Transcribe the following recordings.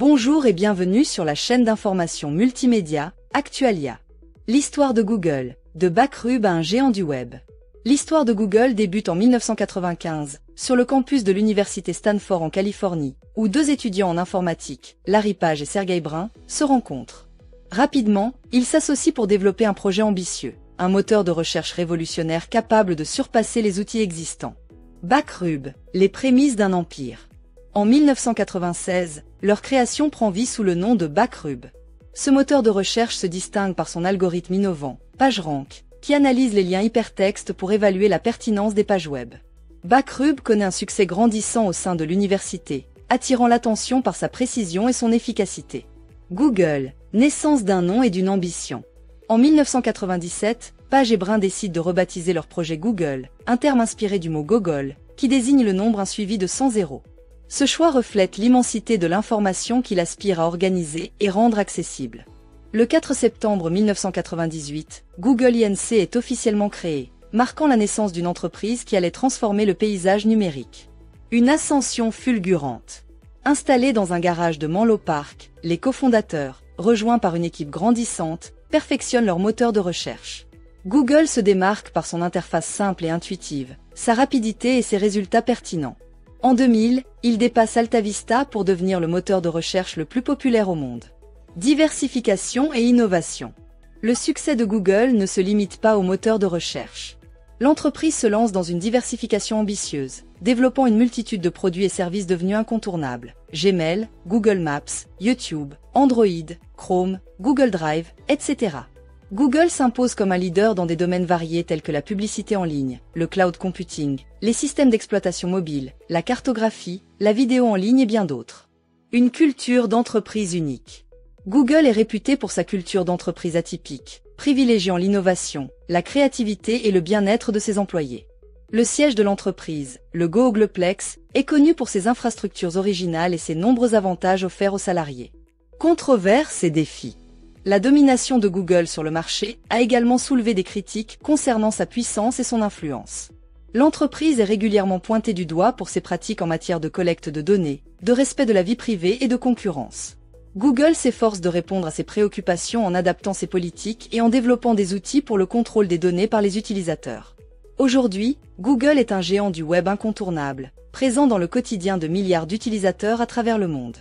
Bonjour et bienvenue sur la chaîne d'information multimédia, Actualia. L'histoire de Google, de Backrub à un géant du web. L'histoire de Google débute en 1995, sur le campus de l'université Stanford en Californie, où deux étudiants en informatique, Larry Page et Sergey Brin, se rencontrent. Rapidement, ils s'associent pour développer un projet ambitieux, un moteur de recherche révolutionnaire capable de surpasser les outils existants. Backrub, les prémices d'un empire. En 1996, leur création prend vie sous le nom de Backrub. Ce moteur de recherche se distingue par son algorithme innovant, PageRank, qui analyse les liens hypertextes pour évaluer la pertinence des pages web. Backrub connaît un succès grandissant au sein de l'université, attirant l'attention par sa précision et son efficacité. Google, naissance d'un nom et d'une ambition. En 1997, Page et Brin décident de rebaptiser leur projet Google, un terme inspiré du mot Gogol, qui désigne le nombre insuivi de 100 zéros. Ce choix reflète l'immensité de l'information qu'il aspire à organiser et rendre accessible. Le 4 septembre 1998, Google Inc. est officiellement créé, marquant la naissance d'une entreprise qui allait transformer le paysage numérique. Une ascension fulgurante. Installés dans un garage de Menlo Park, les cofondateurs, rejoints par une équipe grandissante, perfectionnent leur moteur de recherche. Google se démarque par son interface simple et intuitive, sa rapidité et ses résultats pertinents. En 2000, il dépasse AltaVista pour devenir le moteur de recherche le plus populaire au monde. Diversification et innovation. Le succès de Google ne se limite pas au moteur de recherche. L'entreprise se lance dans une diversification ambitieuse, développant une multitude de produits et services devenus incontournables. Gmail, Google Maps, YouTube, Android, Chrome, Google Drive, etc. Google s'impose comme un leader dans des domaines variés tels que la publicité en ligne, le cloud computing, les systèmes d'exploitation mobile, la cartographie, la vidéo en ligne et bien d'autres. Une culture d'entreprise unique. Google est réputé pour sa culture d'entreprise atypique, privilégiant l'innovation, la créativité et le bien-être de ses employés. Le siège de l'entreprise, le Googleplex, est connu pour ses infrastructures originales et ses nombreux avantages offerts aux salariés. Controverses et défis. La domination de Google sur le marché a également soulevé des critiques concernant sa puissance et son influence. L'entreprise est régulièrement pointée du doigt pour ses pratiques en matière de collecte de données, de respect de la vie privée et de concurrence. Google s'efforce de répondre à ces préoccupations en adaptant ses politiques et en développant des outils pour le contrôle des données par les utilisateurs. Aujourd'hui, Google est un géant du web incontournable, présent dans le quotidien de milliards d'utilisateurs à travers le monde.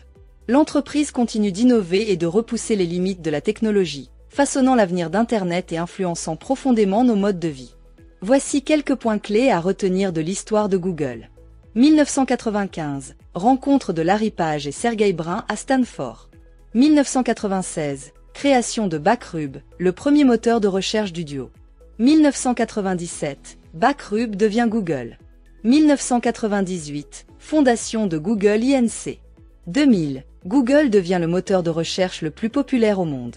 L'entreprise continue d'innover et de repousser les limites de la technologie, façonnant l'avenir d'Internet et influençant profondément nos modes de vie. Voici quelques points clés à retenir de l'histoire de Google. 1995, rencontre de Larry Page et Sergey Brin à Stanford. 1996, création de Backrub, le premier moteur de recherche du duo. 1997, Backrub devient Google. 1998, fondation de Google Inc. 2000, Google devient le moteur de recherche le plus populaire au monde.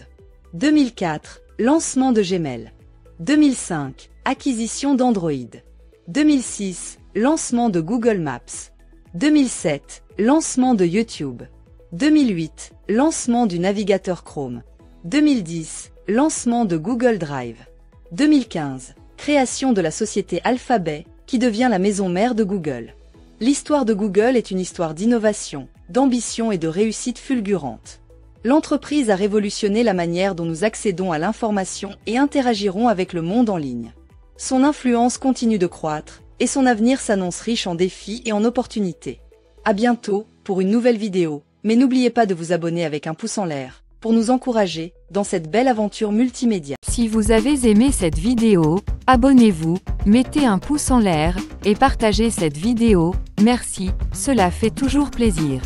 2004, lancement de Gmail. 2005, acquisition d'Android. 2006, lancement de Google Maps. 2007, lancement de YouTube. 2008, lancement du navigateur Chrome. 2010, lancement de Google Drive. 2015, création de la société Alphabet, qui devient la maison mère de Google. L'histoire de Google est une histoire d'innovation, d'ambition et de réussite fulgurante. L'entreprise a révolutionné la manière dont nous accédons à l'information et interagirons avec le monde en ligne. Son influence continue de croître, et son avenir s'annonce riche en défis et en opportunités. À bientôt, pour une nouvelle vidéo, mais n'oubliez pas de vous abonner avec un pouce en l'air, pour nous encourager, dans cette belle aventure multimédia. Si vous avez aimé cette vidéo, abonnez-vous, mettez un pouce en l'air, et partagez cette vidéo, merci, cela fait toujours plaisir.